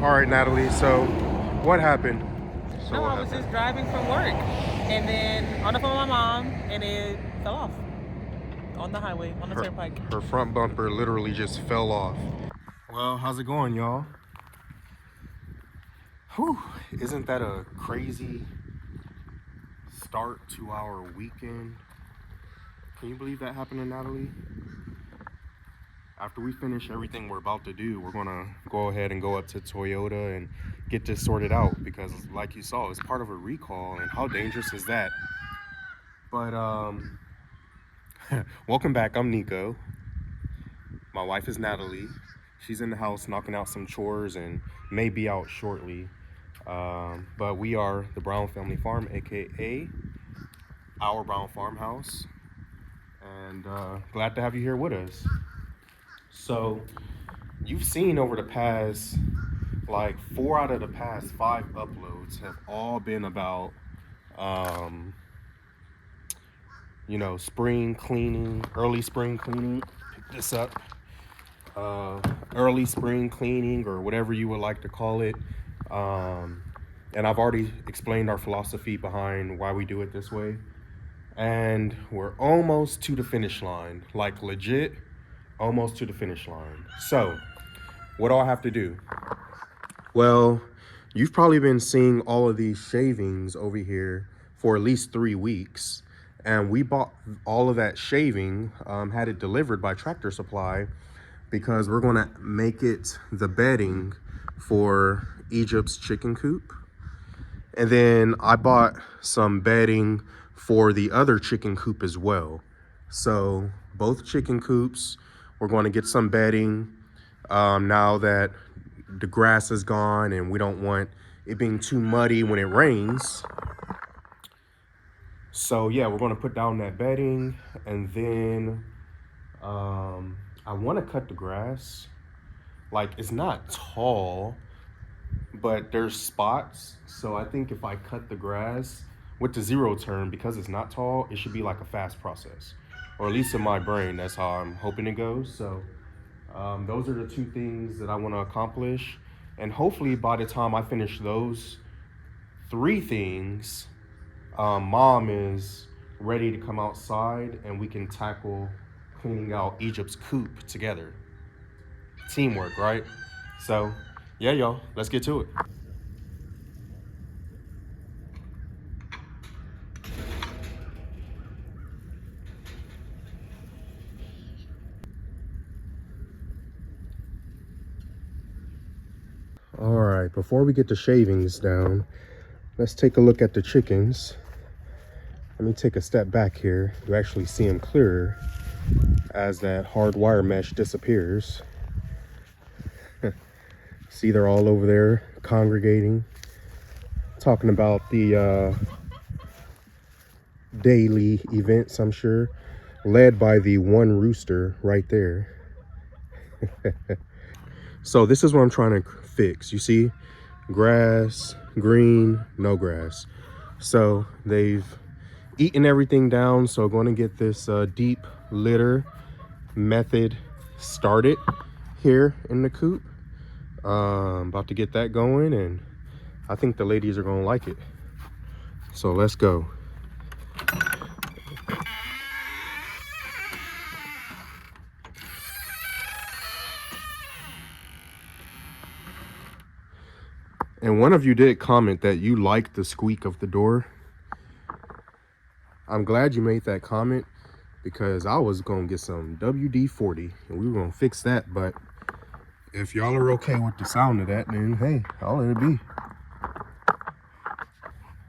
All right, Natalie. So, what happened? No, I was just driving from work and then on the phone with my mom and it fell off on the highway, on the Her, turnpike. her front bumper literally just fell off. Well, how's it going, y'all? Whew, isn't that a crazy start to our weekend? Can you believe that happened to Natalie? After we finish everything we're about to do, we're gonna go ahead and go up to Toyota and get this sorted out because, like you saw, it's part of a recall, and how dangerous is that? But welcome back. I'm Nico. My wife is Natalie. She's in the house knocking out some chores and may be out shortly. But we are the Brown Family Farm, aka our Brown Farmhouse, and glad to have you here with us. So, you've seen over the past, like 4 out of the past 5 uploads have all been about, spring cleaning, early spring cleaning. Pick this up. Early spring cleaning, or whatever you would like to call it. And I've already explained our philosophy behind why we do it this way. And we're almost to the finish line, like legit, almost to the finish line. So, what do I have to do? Well, you've probably been seeing all of these shavings over here for at least 3 weeks. And we bought all of that shaving, had it delivered by Tractor Supply, because we're gonna make it the bedding for Egypt's chicken coop. And then I bought some bedding for the other chicken coop as well. So both chicken coops, we're going to get some bedding now that the grass is gone and we don't want it being too muddy when it rains. So yeah, we're going to put down that bedding, and then I want to cut the grass. Like, it's not tall, but there's spots. So I think if I cut the grass with the zero turn, because it's not tall, it should be like a fast process, or at least in my brain, that's how I'm hoping it goes. So those are the 2 things that I want to accomplish, and hopefully by the time I finish those 3 things, mom is ready to come outside and we can tackle cleaning out Egypt's coop together. Teamwork, right? So yeah, y'all, let's get to it. All right, before we get the shavings down, let's take a look at the chickens. Let me take a step back here. You actually see them clearer as that hard wire mesh disappears. See, they're all over there congregating, talking about the daily events, I'm sure, led by the one rooster right there. So this is what I'm trying to fix. You see, grass, green, no grass. So they've eaten everything down. So going to get this deep litter method started here in the coop. About to get that going, and I think the ladies are going to like it. So let's go. And one of you did comment that you liked the squeak of the door. I'm glad you made that comment, because I was going to get some WD-40 and we were going to fix that. But if y'all are okay with the sound of that, then hey, I'll let it be.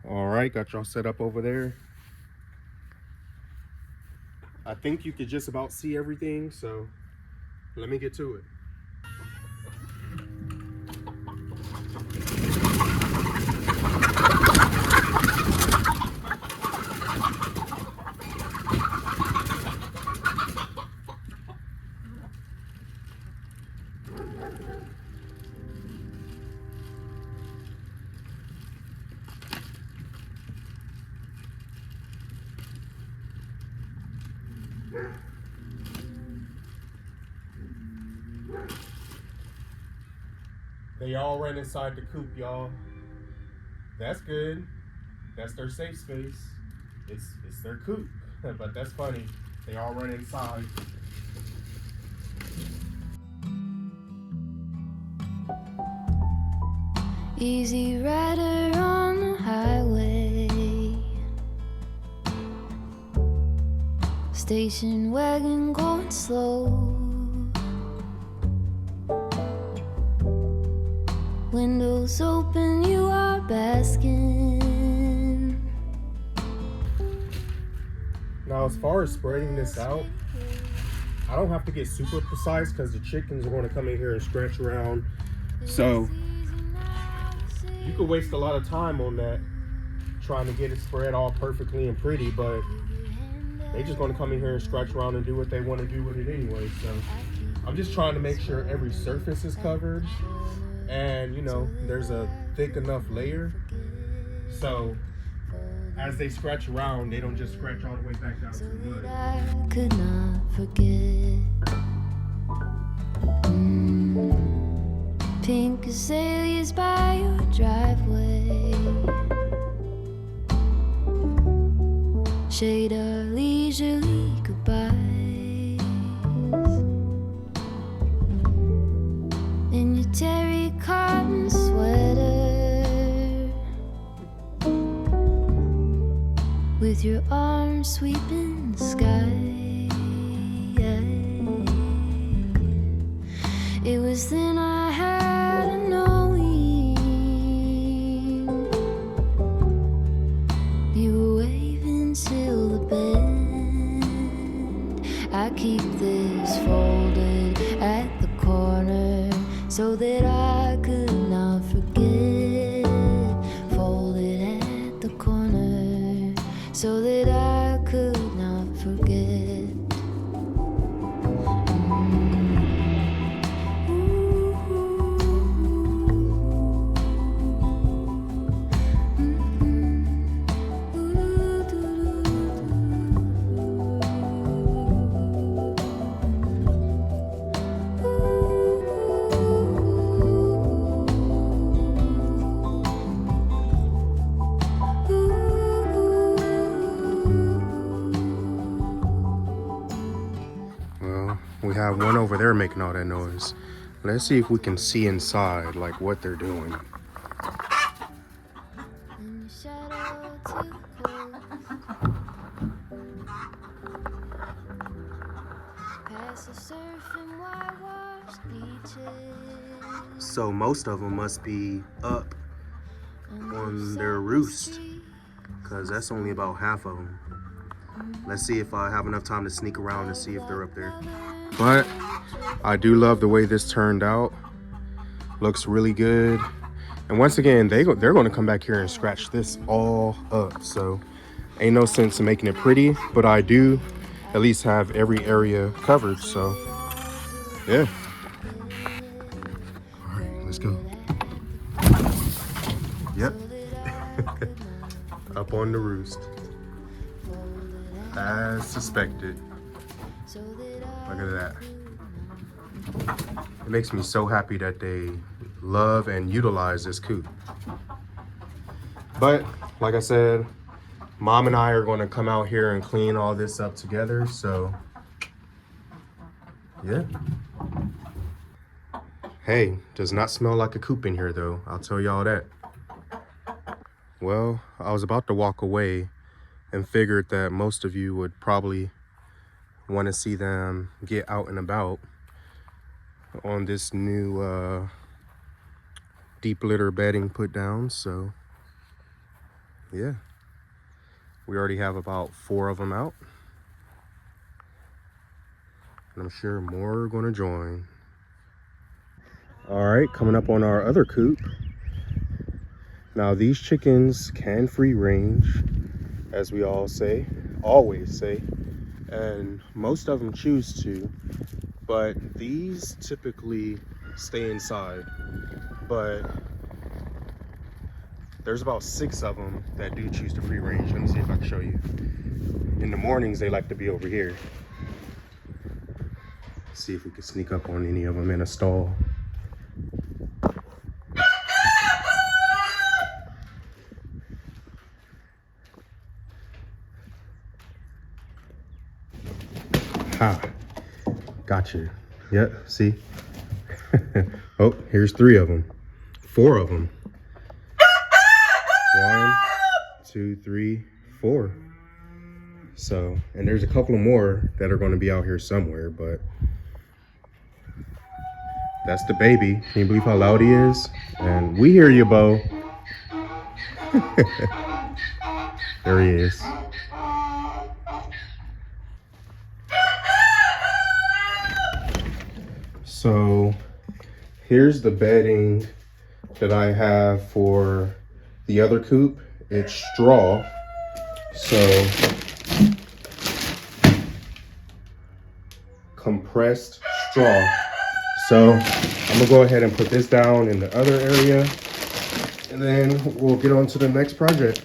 All right, got y'all set up over there. I think you could just about see everything, so let me get to it. They all ran inside the coop, y'all. That's good. That's their safe space. It's their coop. But that's funny. They all run inside. Easy rider on the highway, station wagon going slow, windows open, you are basking. Now, as far as spreading this out, I don't have to get super precise because the chickens are going to come in here and scratch around. So you could waste a lot of time on that, trying to get it spread all perfectly and pretty, but they just going to come in here and scratch around and do what they want to do with it anyway. So I'm just trying to make sure every surface is covered and, you know, there's a thick enough layer so as they scratch around, they don't just scratch all the way back down to the mud. I could not forget. Pink azaleas by your driveway, shade our leisurely goodbyes. In your terry cotton sweater, with your arms sweeping the sky. It was then I had a knowing. You were waving till the bend. I keep this folded at the corner so that I could not forget. Folded at the corner so that I could not forget. We have one over there making all that noise. Let's see if we can see inside, like what they're doing. So most of them must be up on their roost, because that's only about half of them. Let's see if I have enough time to sneak around and see if they're up there. But I do love the way this turned out. Looks really good. And once again, they're going to come back here and scratch this all up. So ain't no sense in making it pretty, but I do at least have every area covered. So yeah. All right, let's go. Yep. Up on the roost. As suspected. Look at that. It makes me so happy that they love and utilize this coop. But like I said, Mom and I are going to come out here and clean all this up together. So yeah. Hey, does not smell like a coop in here though. I'll tell y'all that. Well, I was about to walk away and figured that most of you would probably want to see them get out and about on this new deep litter bedding put down. So yeah, we already have about 4 of them out, and I'm sure more are going to join. All right, coming up on our other coop. Now these chickens can free range, as we always say, and most of them choose to, but these typically stay inside. But there's about 6 of them that do choose to free range. Let me see if I can show you. In the mornings, they like to be over here. See if we can sneak up on any of them in a stall. Ha. Got you. Yep, see? Oh, here's 3 of them. 4 of them. 1, 2, 3, 4. So, and there's a couple more that are going to be out here somewhere, but that's the baby. Can you believe how loud he is? And we hear you, Bo. There he is. So here's the bedding that I have for the other coop. It's straw. So compressed straw. So I'm gonna go ahead and put this down in the other area, and then we'll get on to the next project.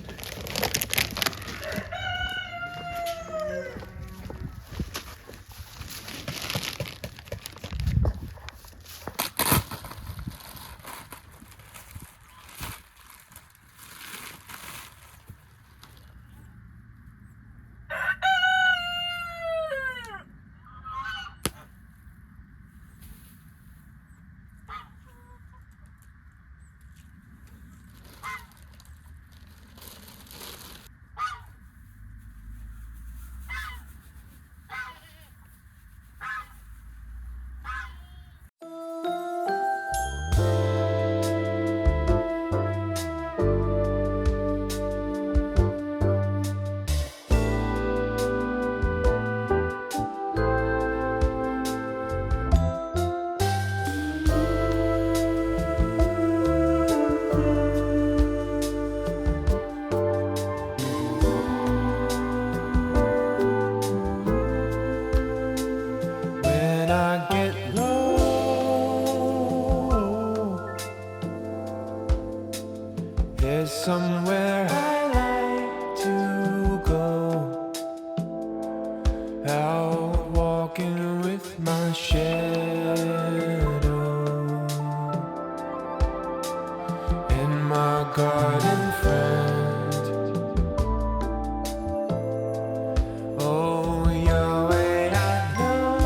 Somewhere I like to go, out walking with my shadow, and my garden friend. Oh, Yahweh, I know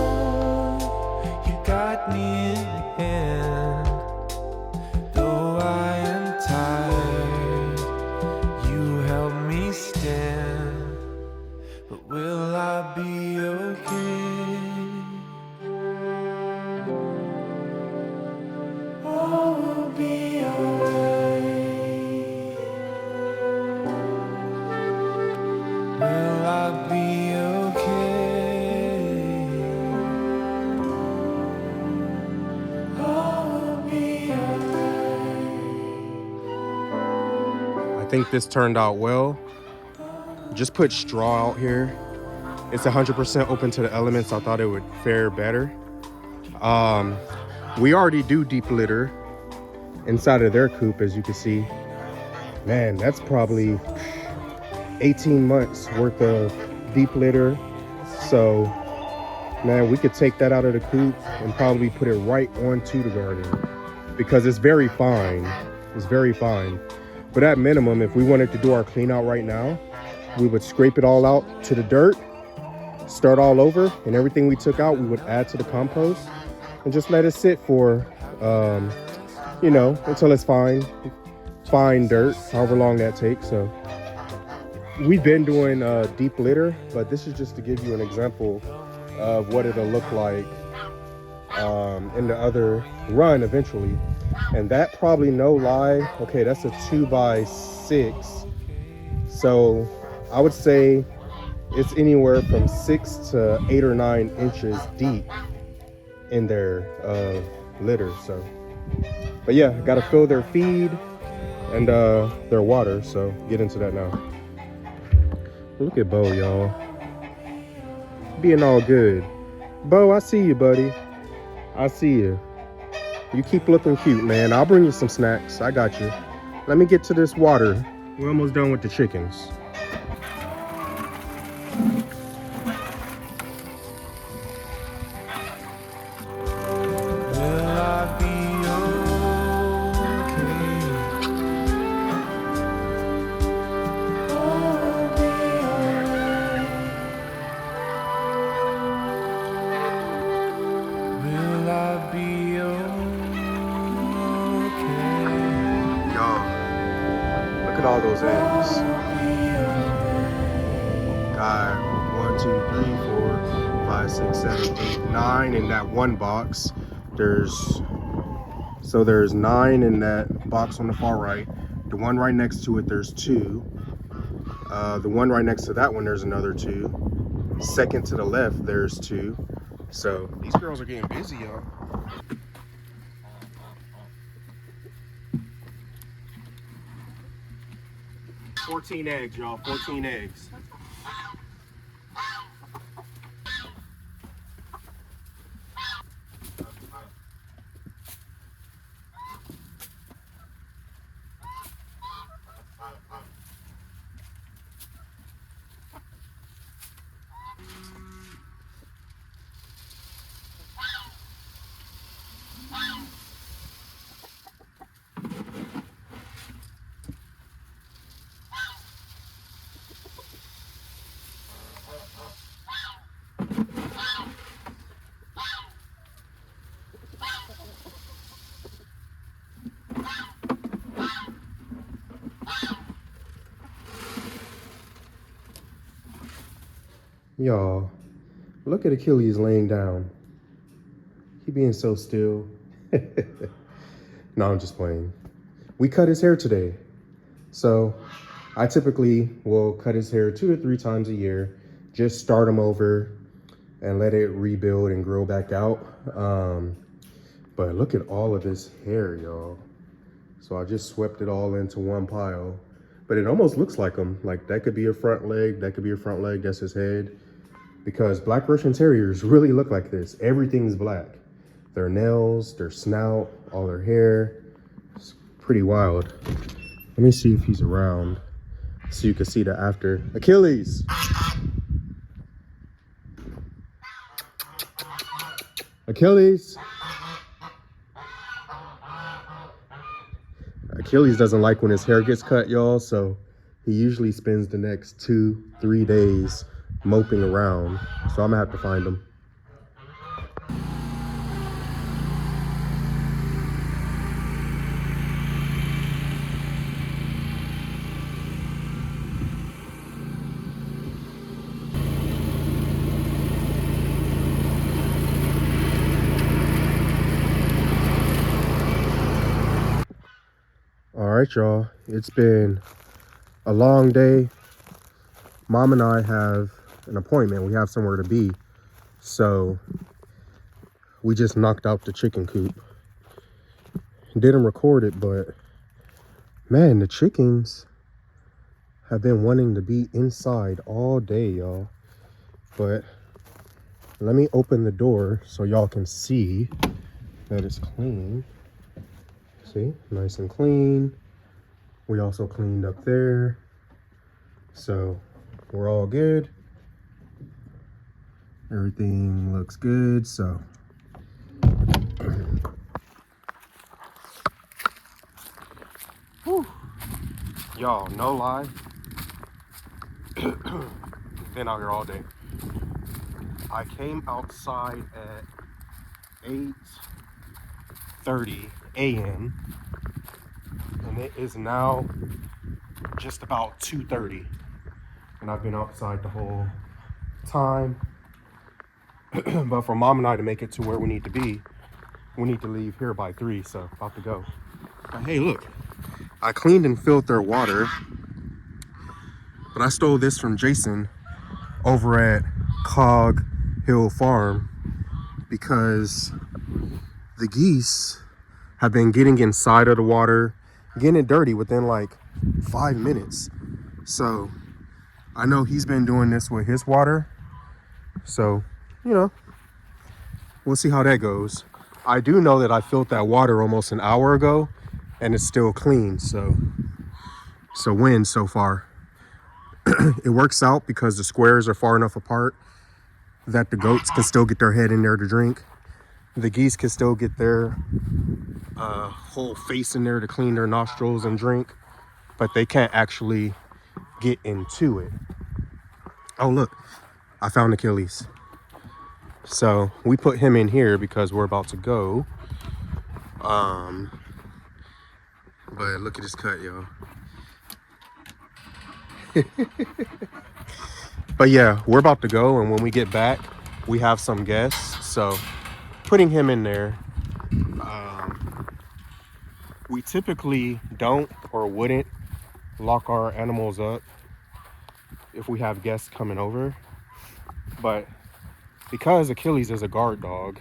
you got me in hand, though I am tired. You help me stand, but will I be okay? All will be alright. Will I be okay? All will be alright. I think this turned out well. Just put straw out here. It's 100% open to the elements. I thought it would fare better. We already do deep litter inside of their coop, as you can see. Man, that's probably 18 months worth of deep litter. So, man, we could take that out of the coop and probably put it right onto the garden because it's very fine. It's very fine. But at minimum, if we wanted to do our clean out right now, we would scrape it all out to the dirt, start all over, and everything we took out, we would add to the compost and just let it sit for, you know, until it's fine dirt, however long that takes. So we've been doing deep litter, but this is just to give you an example of what it'll look like in the other run eventually. And that probably, no lie, okay, that's a 2x6. So I would say it's anywhere from 6 to 8 or 9 inches deep in their litter. So, but yeah, got to fill their feed and their water. So get into that now. Look at Bo, y'all, being all good. Bo, I see you, buddy. I see you. You keep looking cute, man. I'll bring you some snacks. I got you. Let me get to this water. We're almost done with the chickens. Will I be okay? All will be alright. at all those eggs. Got 1, 2, 3, 4, 5, 6, 7, 8, 9 in that one box. There's 9 in that box on the far right. The one right next to it, there's 2. The one right next to that one, there's another 2. Second to the left, there's 2. So these girls are getting busy, y'all. 14 eggs, y'all. 14 eggs. Y'all, look at Achilles laying down. He being so still. No, I'm just playing. We cut his hair today. So I typically will cut his hair 2 to 3 times a year. Just start him over and let it rebuild and grow back out. But look at all of this hair, y'all. So I just swept it all into one pile. But it almost looks like him. Like that could be a front leg, that could be a front leg, that's his head. Because Black Russian Terriers really look like this. Everything's black. Their nails, their snout, all their hair. It's pretty wild. Let me see if he's around so you can see the after. Achilles! Achilles! Achilles doesn't like when his hair gets cut, y'all, so he usually spends the next 2-3 days moping around. So I'm gonna have to find him. All right, y'all, it's been a long day. Mom and I have an appointment. We have somewhere to be. So we just knocked out the chicken coop. Didn't record it, but man, the chickens have been wanting to be inside all day, y'all. But let me open the door so y'all can see that it's clean. See, nice and clean. We also cleaned up there. So we're all good. Everything looks good, so. Whew. Y'all, no lie. Been out here all day. I came outside at 8:30 a.m. and it is now just about 2:30. And I've been outside the whole time. But for Mom and I to make it to where we need to be, we need to leave here by 3, so about to go. But hey, look, I cleaned and filled their water, but I stole this from Jason over at Cog Hill Farm because the geese have been getting inside of the water, getting it dirty within like 5 minutes. So I know he's been doing this with his water. So, you know, we'll see how that goes. I do know that I filled that water almost an hour ago and it's still clean. So win so far. It works out because the squares are far enough apart that the goats can still get their head in there to drink. The geese can still get their whole face in there to clean their nostrils and drink, but they can't actually get into it. Oh, look, I found Achilles. So we put him in here because we're about to go. But look at his cut, y'all. But yeah, we're about to go, and when we get back, we have some guests. So putting him in there. We typically don't or wouldn't lock our animals up if we have guests coming over. But because Achilles is a guard dog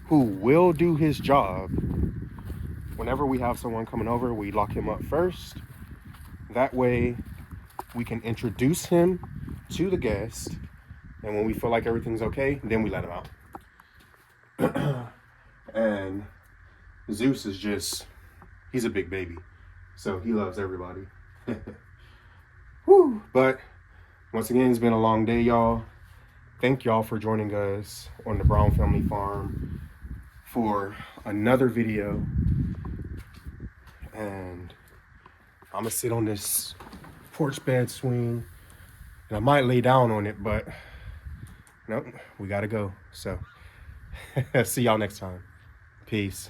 who will do his job, whenever we have someone coming over, we lock him up first. That way we can introduce him to the guest, and when we feel like everything's okay, then we let him out. And Zeus is just, he's a big baby, so he loves everybody. Woo. But once again, it's been a long day, y'all. Thank y'all for joining us on the Brown Family Farm for another video. And I'm gonna sit on this porch bed swing, and I might lay down on it, but nope, we gotta go. So see y'all next time. Peace.